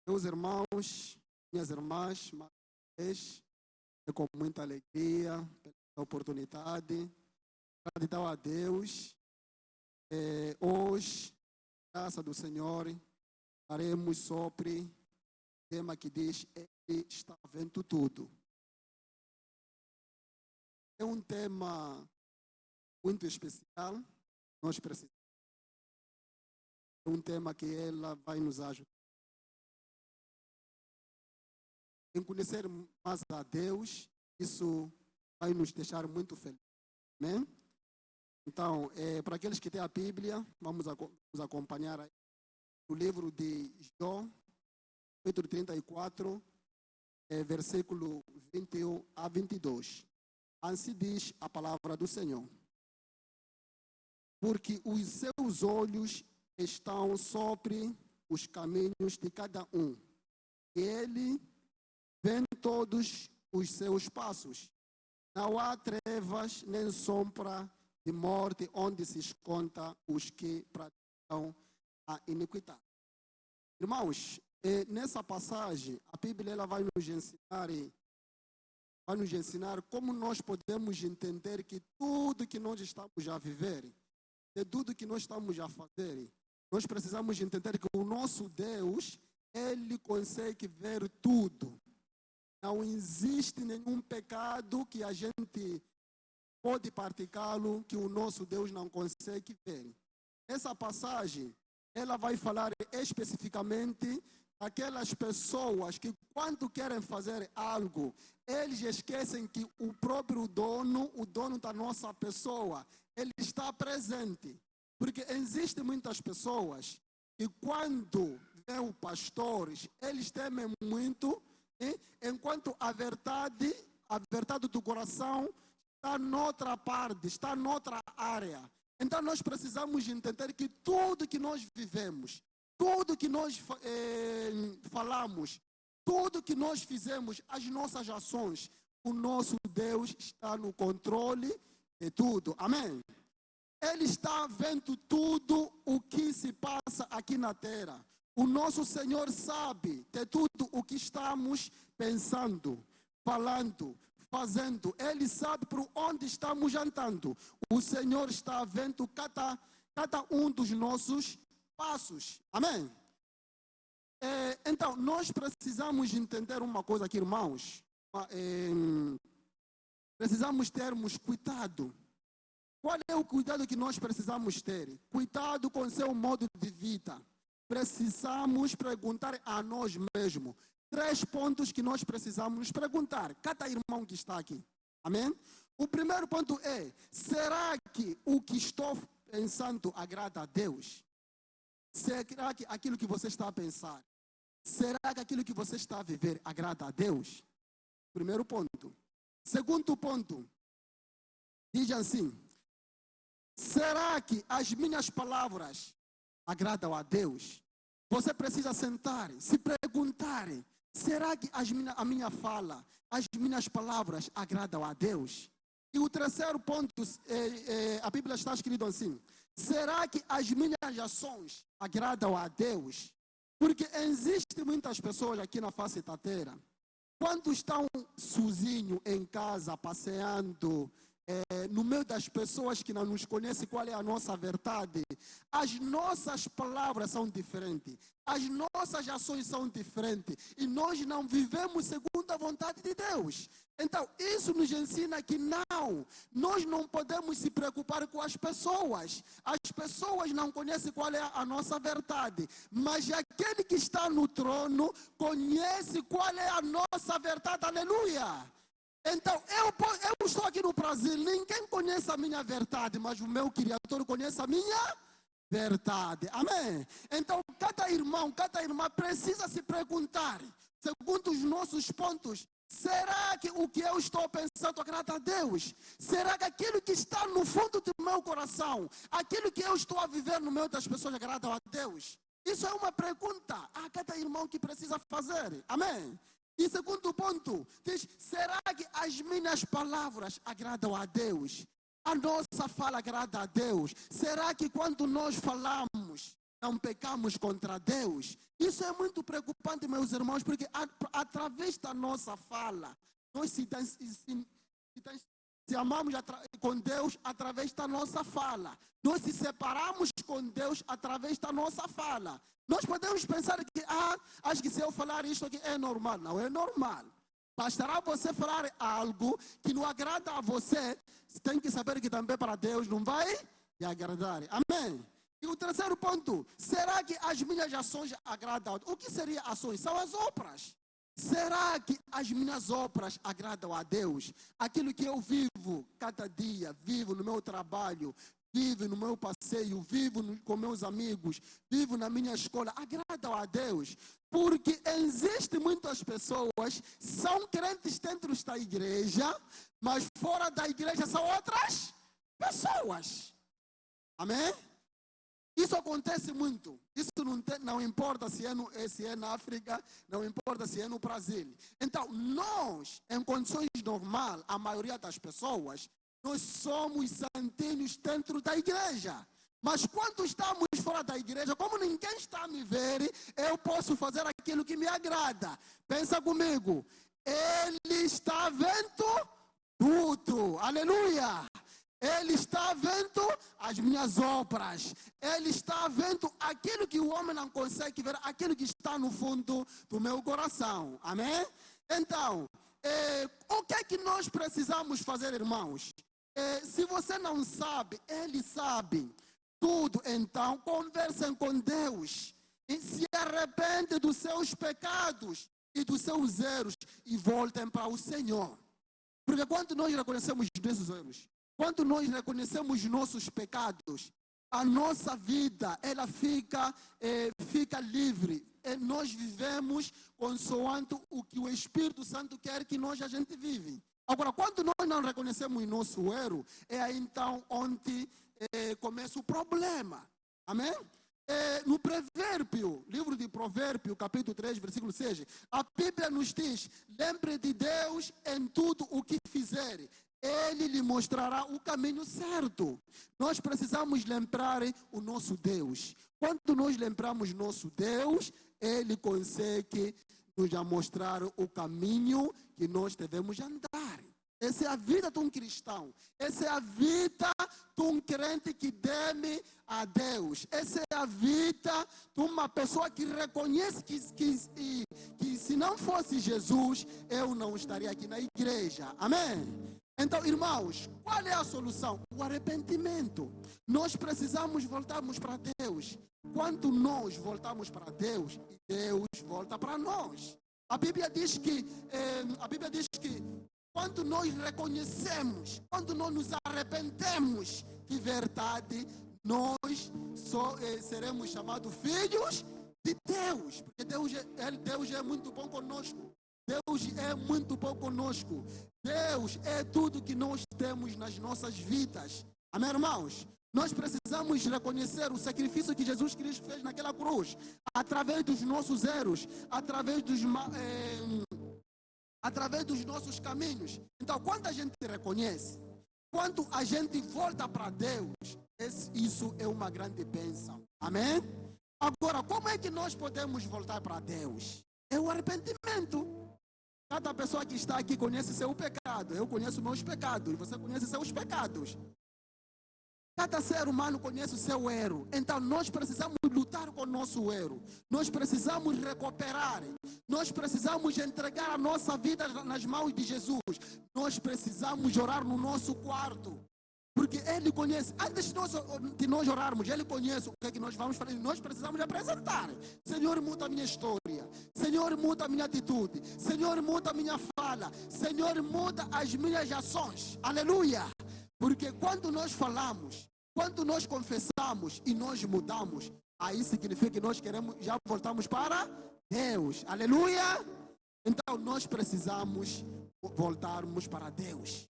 Meus irmãos, minhas irmãs, é com muita alegria pela oportunidade, gratidão a Deus. Hoje, graça do Senhor, faremos sobre o tema que diz: Ele está vendo tudo. É um tema muito especial, nós precisamos. É um tema que ela vai nos ajudar em conhecer mais a Deus. Isso vai nos deixar muito felizes, amém? Então, para aqueles que têm a Bíblia, vamos nos acompanhar aí no livro de Jó, capítulo 34, versículo 21 a 22. Assim diz a palavra do Senhor: porque os seus olhos estão sobre os caminhos de cada um, e ele vê todos os seus passos. Não há trevas nem sombra de morte onde se esconda os que praticam a iniquidade. Irmãos, nessa passagem, a Bíblia ela vai nos ensinar como nós podemos entender que tudo que nós estamos a viver, de tudo que nós estamos a fazer, nós precisamos entender que o nosso Deus, Ele consegue ver tudo. Não existe nenhum pecado que a gente pode praticá-lo que o nosso Deus não consegue ver. Essa passagem, ela vai falar especificamente daquelas pessoas que, quando querem fazer algo, eles esquecem que o próprio dono, o dono da nossa pessoa, ele está presente. Porque existem muitas pessoas que, quando vêem os pastores, eles temem muito, enquanto a verdade do coração está noutra parte, está noutra área. Então nós precisamos entender que tudo que nós vivemos, tudo que nós falamos, tudo que nós fizemos, as nossas ações, o nosso Deus está no controle de tudo. Amém? Ele está vendo tudo o que se passa aqui na terra. O nosso Senhor sabe de tudo o que estamos pensando, falando, fazendo. Ele sabe por onde estamos andando. O Senhor está vendo cada um dos nossos passos. Amém? Então, nós precisamos entender uma coisa aqui, irmãos. Precisamos termos cuidado. Qual é o cuidado que nós precisamos ter? Cuidado com o seu modo de vida. Precisamos perguntar a nós mesmos 3 pontos que nós precisamos nos perguntar, cada irmão que está aqui. Amém? O primeiro ponto é: será que o que estou pensando agrada a Deus? Será que aquilo que você está a pensar, será que aquilo que você está a viver agrada a Deus? Primeiro ponto. Segundo ponto, diz assim: será que as minhas palavras agradam a Deus? Você precisa sentar, se perguntar: será que a minha fala, as minhas palavras agradam a Deus? E o terceiro ponto, a Bíblia está escrito assim: será que as minhas ações agradam a Deus? Porque existem muitas pessoas aqui na face da terra, quando estão sozinhos em casa, passeando, no meio das pessoas que não nos conhecem qual é a nossa verdade, as nossas palavras são diferentes, as nossas ações são diferentes, e nós não vivemos segundo a vontade de Deus. Então, isso nos ensina que nós não podemos se preocupar com as pessoas. As pessoas não conhecem qual é a nossa verdade, mas aquele que está no trono conhece qual é a nossa verdade. Aleluia! Então, eu estou aqui no Brasil, ninguém conhece a minha verdade, mas o meu Criador conhece a minha verdade. Amém? Então, cada irmão, cada irmã precisa se perguntar, segundo os nossos pontos: será que o que eu estou pensando agrada a Deus? Será que aquilo que está no fundo do meu coração, aquilo que eu estou a viver no meio das pessoas, agrada a Deus? Isso é uma pergunta a cada irmão que precisa fazer. Amém? E segundo ponto, diz: será que as minhas palavras agradam a Deus? A nossa fala agrada a Deus? Será que quando nós falamos, não pecamos contra Deus. Isso é muito preocupante, meus irmãos, porque através da nossa fala, nós se amamos com Deus através da nossa fala. Nós se separamos com Deus através da nossa fala. Nós podemos pensar que, acho que se eu falar isto aqui é normal. Não é normal. Bastará você falar algo que não agrada a você, tem que saber que também para Deus não vai lhe agradar. Amém? E o terceiro ponto, será que as minhas ações agradam? O que seriam ações? São as obras. Será que as minhas obras agradam a Deus? Aquilo que eu vivo cada dia, vivo no meu trabalho, vivo no meu passeio, vivo com meus amigos, vivo na minha escola, agradam a Deus? Porque existem muitas pessoas, são crentes dentro da igreja, mas fora da igreja são outras pessoas. Amém? Isso acontece muito. Isso não importa se é na África, não importa se é no Brasil. Então, nós, em condições normais, a maioria das pessoas, nós somos santinhos dentro da igreja. Mas quando estamos fora da igreja, como ninguém está a me ver, eu posso fazer aquilo que me agrada. Pensa comigo. Ele está vendo tudo. Aleluia! Ele está vendo as minhas obras. Ele está vendo aquilo que o homem não consegue ver, aquilo que está no fundo do meu coração. Amém? Então, o que é que nós precisamos fazer, irmãos? Se você não sabe, Ele sabe tudo. Então, conversem com Deus. E se arrependem dos seus pecados e dos seus erros e voltem para o Senhor. Porque quando nós reconhecemos nossos erros, quando nós reconhecemos nossos pecados, a nossa vida ela fica livre. Nós vivemos consoante o que o Espírito Santo quer que a gente vive. Agora, quando nós não reconhecemos nosso erro, é aí então onde começa o problema. Amém? No Provérbio, livro de Provérbio, capítulo 3, versículo 6, a Bíblia nos diz: lembre de Deus em tudo o que fizer. Ele lhe mostrará o caminho certo. Nós precisamos lembrar o nosso Deus. Quando nós lembramos nosso Deus, Ele consegue nos mostrar o caminho que nós devemos andar. Essa é a vida de um cristão. Essa é a vida de um crente que teme a Deus. Essa é a vida de uma pessoa que reconhece que se não fosse Jesus, eu não estaria aqui na igreja. Amém? Então, irmãos, qual é a solução? O arrependimento. Nós precisamos voltarmos para Deus. Quando nós voltamos para Deus, Deus volta para nós. A Bíblia diz que quando nós reconhecemos, quando nós nos arrependemos de verdade, nós seremos chamados filhos de Deus. Porque Deus é muito bom conosco. Deus é muito bom conosco. Deus é tudo que nós temos nas nossas vidas. Amém, irmãos? Nós precisamos reconhecer o sacrifício que Jesus Cristo fez naquela cruz, através dos nossos erros, através dos nossos caminhos. Então, quando a gente reconhece, quando a gente volta para Deus, isso é uma grande bênção. Amém? Agora, como é que nós podemos voltar para Deus? É o arrependimento. Cada pessoa que está aqui conhece seu pecado. Eu conheço meus pecados e você conhece seus pecados. Cada ser humano conhece o seu erro. Então nós precisamos lutar com o nosso erro. Nós precisamos recuperar. Nós precisamos entregar a nossa vida nas mãos de Jesus. Nós precisamos orar no nosso quarto. Porque Ele conhece, antes de nós orarmos, Ele conhece o que é que nós vamos fazer. Nós precisamos apresentar. Senhor, muda a minha história. Senhor, muda a minha atitude. Senhor, muda a minha fala. Senhor, muda as minhas ações. Aleluia! Porque quando nós falamos, quando nós confessamos e nós mudamos, aí significa que nós já voltamos para Deus. Aleluia! Então nós precisamos voltarmos para Deus.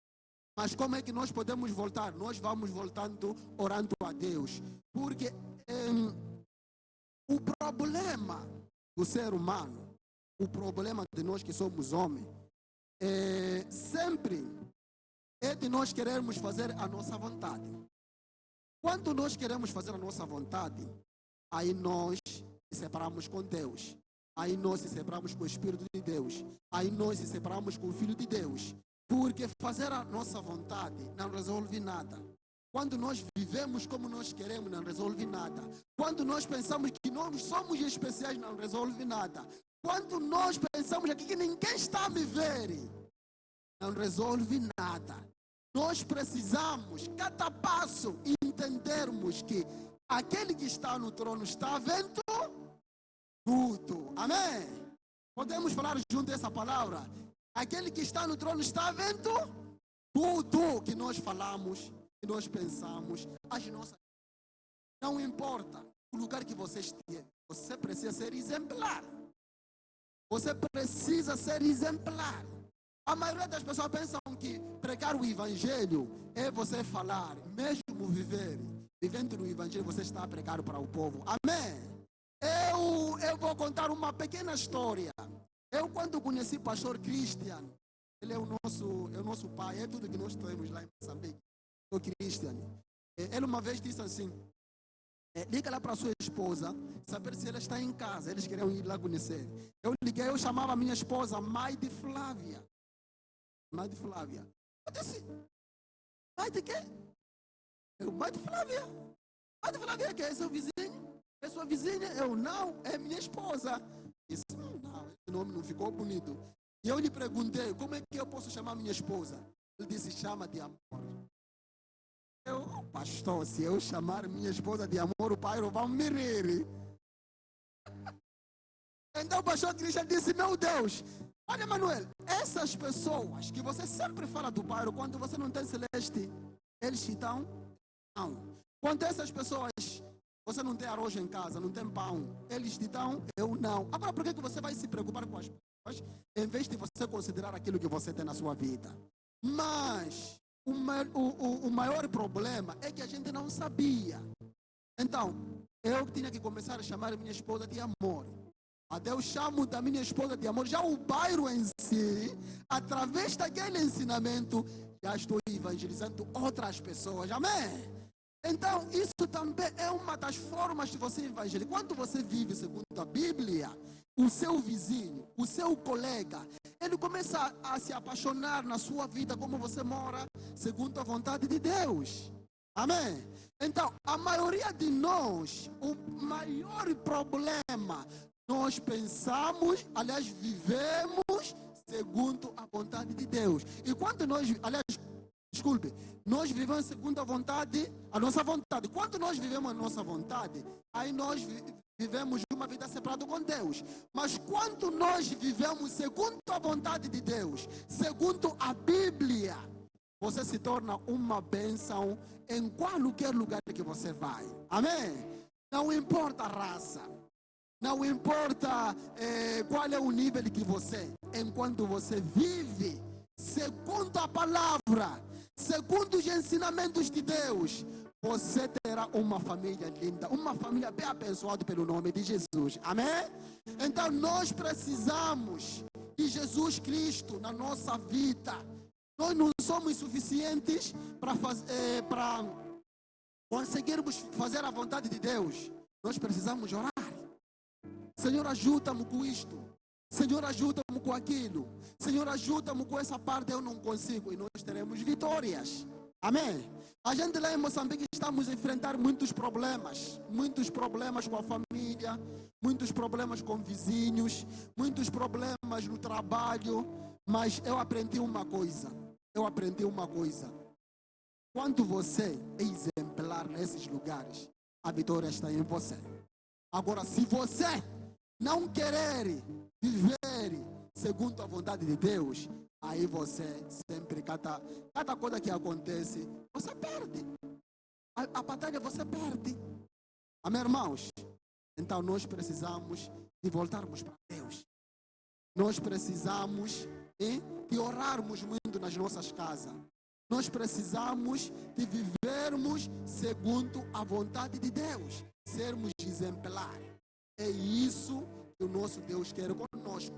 Mas como é que nós podemos voltar? Nós vamos voltando, orando a Deus. Porque o problema do ser humano, o problema de nós que somos homens, sempre é de nós querermos fazer a nossa vontade. Quando nós queremos fazer a nossa vontade, aí nós se separamos com Deus. Aí nós se separamos com o Espírito de Deus. Aí nós se separamos com o Filho de Deus. Porque fazer a nossa vontade não resolve nada. Quando nós vivemos como nós queremos, não resolve nada. Quando nós pensamos que nós somos especiais, não resolve nada. Quando nós pensamos aqui que ninguém está a me ver, não resolve nada. Nós precisamos, cada passo, entendermos que aquele que está no trono está vendo tudo. Amém? Podemos falar junto essa palavra? Aquele que está no trono está vendo tudo que nós falamos, que nós pensamos, as nossas. Não importa o lugar que você esteja, você precisa ser exemplar. Você precisa ser exemplar. A maioria das pessoas pensam que pregar o evangelho é você falar, mesmo vivendo no evangelho, você está a pregar para o povo. Amém? Eu vou contar uma pequena história. Eu, quando conheci o pastor Christian, ele é o nosso pai, é tudo que nós temos lá em Moçambique. O Christian. Ele uma vez disse assim, liga lá para a sua esposa, saber se ela está em casa. Eles queriam ir lá conhecer. Eu liguei, eu chamava a minha esposa, mãe de Flávia. Mãe de Flávia. Eu disse, mãe de quê? Mãe de Flávia. Mãe de Flávia, que é seu vizinho? É sua vizinha? Eu, não, é minha esposa. Disse, não, esse nome não ficou bonito. E eu lhe perguntei, como é que eu posso chamar minha esposa? Ele disse, chama de amor. Eu, pastor, se eu chamar minha esposa de amor, o pai vai me rir. Então o pastor Cristian disse, meu Deus, olha, Manuel, essas pessoas que você sempre fala do pai, quando você não tem celeste, eles te dão pão. Quando essas pessoas, você não tem arroz em casa, não tem pão, eles te dão, eu não. Agora, por que você vai se preocupar com as pessoas, em vez de você considerar aquilo que você tem na sua vida? Mas o maior problema é que a gente não sabia. Então, eu tinha que começar a chamar minha esposa de amor. Até eu chamo da minha esposa de amor. Já o bairro em si, através daquele ensinamento, já estou evangelizando outras pessoas. Amém? Então, isso também é uma das formas de você evangelizar. Quando você vive segundo a Bíblia, o seu vizinho, o seu colega, ele começa a se apaixonar na sua vida, como você mora, segundo a vontade de Deus. Amém? Então, a maioria de nós, o maior problema, nós pensamos, aliás, vivemos segundo a vontade de Deus. E quando nós, aliás, desculpe, nós vivemos segundo a vontade, a nossa vontade. Quando nós vivemos a nossa vontade, aí nós vivemos uma vida separada com Deus. Mas quando nós vivemos segundo a vontade de Deus, segundo a Bíblia, você se torna uma bênção em qualquer lugar que você vai. Amém? Não importa a raça, não importa qual é o nível que você, enquanto você vive segundo a palavra, segundo os ensinamentos de Deus, você terá uma família linda, uma família bem abençoada pelo nome de Jesus. Amém? Então nós precisamos de Jesus Cristo na nossa vida. Nós não somos suficientes para conseguirmos fazer a vontade de Deus. Nós precisamos orar. Senhor, ajuda-me com isto. Senhor, ajuda-me com aquilo. Senhor, ajuda-me com essa parte, eu não consigo. E nós teremos vitórias. Amém? A gente lá em Moçambique estamos a enfrentar muitos problemas com a família, muitos problemas com vizinhos, muitos problemas no trabalho. Mas eu aprendi uma coisa. Quando você é exemplar nesses lugares, a vitória está em você. Agora, se você não querer viver segundo a vontade de Deus, aí você sempre, cada coisa que acontece, você perde. A batalha você perde. Amém, irmãos? Então nós precisamos de voltarmos para Deus. Nós precisamos de orarmos muito nas nossas casas. Nós precisamos de vivermos segundo a vontade de Deus. Sermos exemplares. É isso que o nosso Deus quer conosco.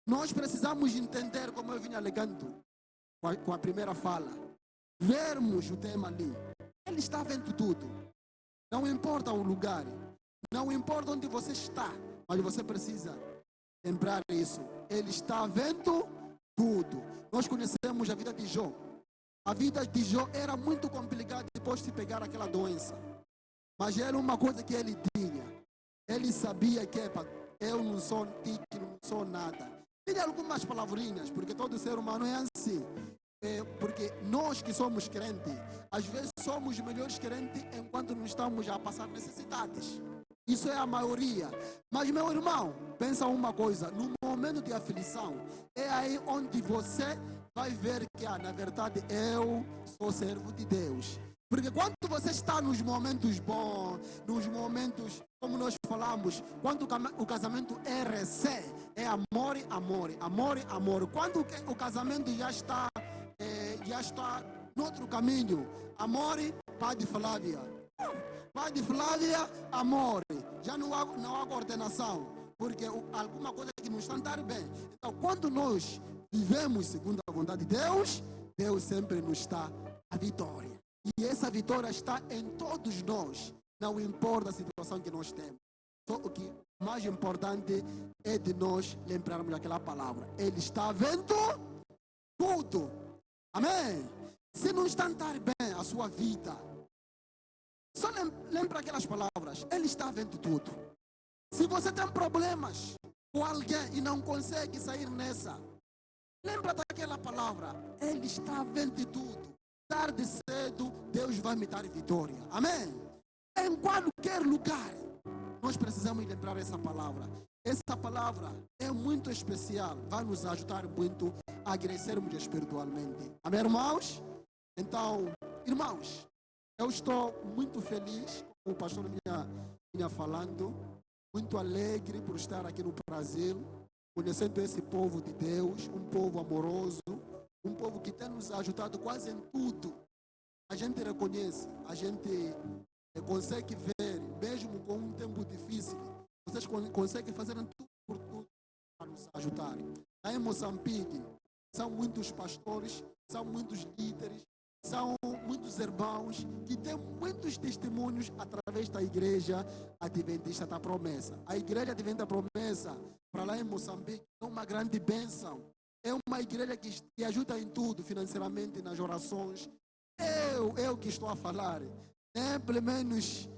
Nós precisamos entender, como eu vinha alegando com a primeira fala, vermos o tema ali. Ele está vendo tudo. Não importa o lugar, Não importa onde você está, mas você precisa lembrar isso. Ele está vendo tudo. Nós conhecemos a vida de Jó. A vida de Jó era muito complicada depois de pegar aquela doença. Mas era uma coisa que ele tinha. Ele sabia que eu não sou digno, não sou nada. Tinha algumas palavrinhas, porque todo ser humano é assim. Porque nós que somos crentes, às vezes somos melhores crentes enquanto não estamos a passar necessidades. Isso é a maioria. Mas, meu irmão, pensa uma coisa. No momento de aflição, é aí onde você vai ver que, na verdade, eu sou servo de Deus. Porque quando você está nos momentos bons, nos momentos, como nós falamos, quando o casamento é recé, é amor, amor, amor, amor. Quando o casamento já está no outro caminho, amor, Padre Flávia. Padre Flávia, amor. Já não há coordenação, porque alguma coisa que não está andando bem. Então, quando nós vivemos segundo a vontade de Deus, Deus sempre nos dá a vitória. E essa vitória está em todos nós, não importa a situação que nós temos. Só o que mais importante é de nós lembrarmos daquela palavra. Ele está vendo tudo. Amém? Se não está andando bem a sua vida, só lembra aquelas palavras. Ele está vendo tudo. Se você tem problemas com alguém e não consegue sair nessa, lembra daquela palavra. Ele está vendo tudo. Tarde cedo, Deus vai me dar vitória. Amém? Em qualquer lugar, nós precisamos lembrar essa palavra. Essa palavra é muito especial. Vai nos ajudar muito a crescermos espiritualmente. Amém, irmãos? Então, irmãos, eu estou muito feliz, como o pastor vinha falando, muito alegre por estar aqui no Brasil, conhecendo esse povo de Deus, um povo amoroso, um povo que tem nos ajudado quase em tudo. A gente reconhece, a gente consegue ver, mesmo com um tempo difícil, vocês conseguem fazer tudo por tudo para nos ajudar. Lá em Moçambique, são muitos pastores, são muitos líderes, são muitos irmãos que têm muitos testemunhos através da Igreja Adventista da Promessa. A Igreja Adventista da Promessa, para lá em Moçambique, é uma grande bênção. É uma igreja que ajuda em tudo, financeiramente, nas orações. Eu que estou a falar, pelo menos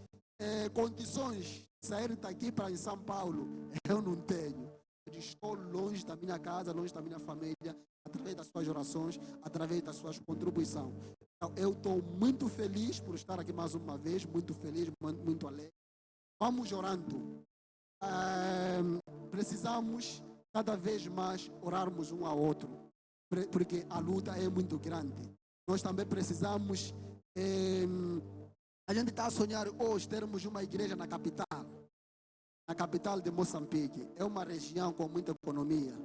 condições de sair daqui para em São Paulo, eu não tenho. Eu estou longe da minha casa, longe da minha família, através das suas orações, através das suas contribuições. Então, eu estou muito feliz por estar aqui mais uma vez, muito feliz, muito alegre. Vamos orando. Precisamos cada vez mais orarmos um ao outro, porque a luta é muito grande. Nós também precisamos, a gente está a sonhar hoje termos uma igreja na capital de Moçambique. É uma região com muita economia,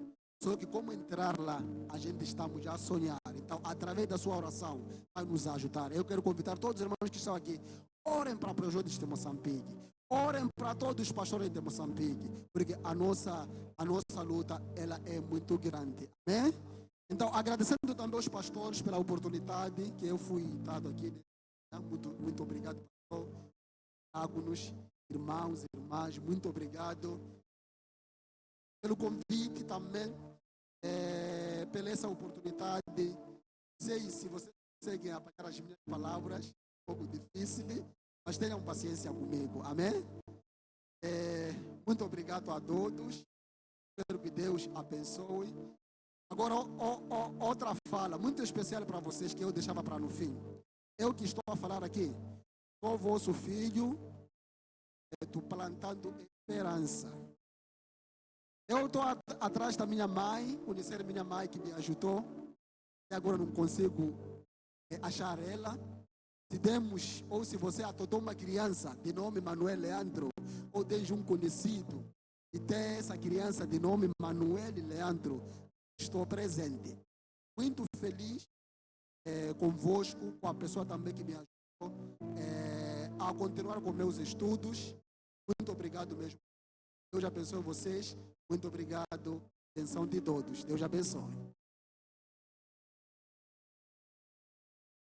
só que como entrar lá, a gente estamos já a sonhar. Então, através da sua oração, vai nos ajudar. Eu quero convidar todos os irmãos que estão aqui, orem para projetos de Moçambique. Orem para todos os pastores de Moçambique, porque a nossa luta ela é muito grande. Amém? Então, agradecendo também aos pastores pela oportunidade que eu fui dado aqui. Muito obrigado, pastor. Diáconos, irmãos e irmãs, muito obrigado pelo convite também, pela essa oportunidade. Sei se vocês conseguem apagar as minhas palavras, um pouco difícil, mas tenham paciência comigo, amém? Muito obrigado a todos. Espero que Deus abençoe. Agora, outra fala muito especial para vocês que eu deixava para no fim. Eu que estou a falar aqui, sou vosso filho, estou plantando esperança. Eu estou atrás da minha mãe, conhecer minha mãe que me ajudou, e agora não consigo achar ela. Se temos, ou se você adotou uma criança de nome Manuel Leandro, ou tem um conhecido e tem essa criança de nome Manuel Leandro, estou presente. Muito feliz convosco, com a pessoa também que me ajudou a continuar com meus estudos. Muito obrigado mesmo. Deus abençoe vocês. Muito obrigado. Atenção de todos. Deus abençoe.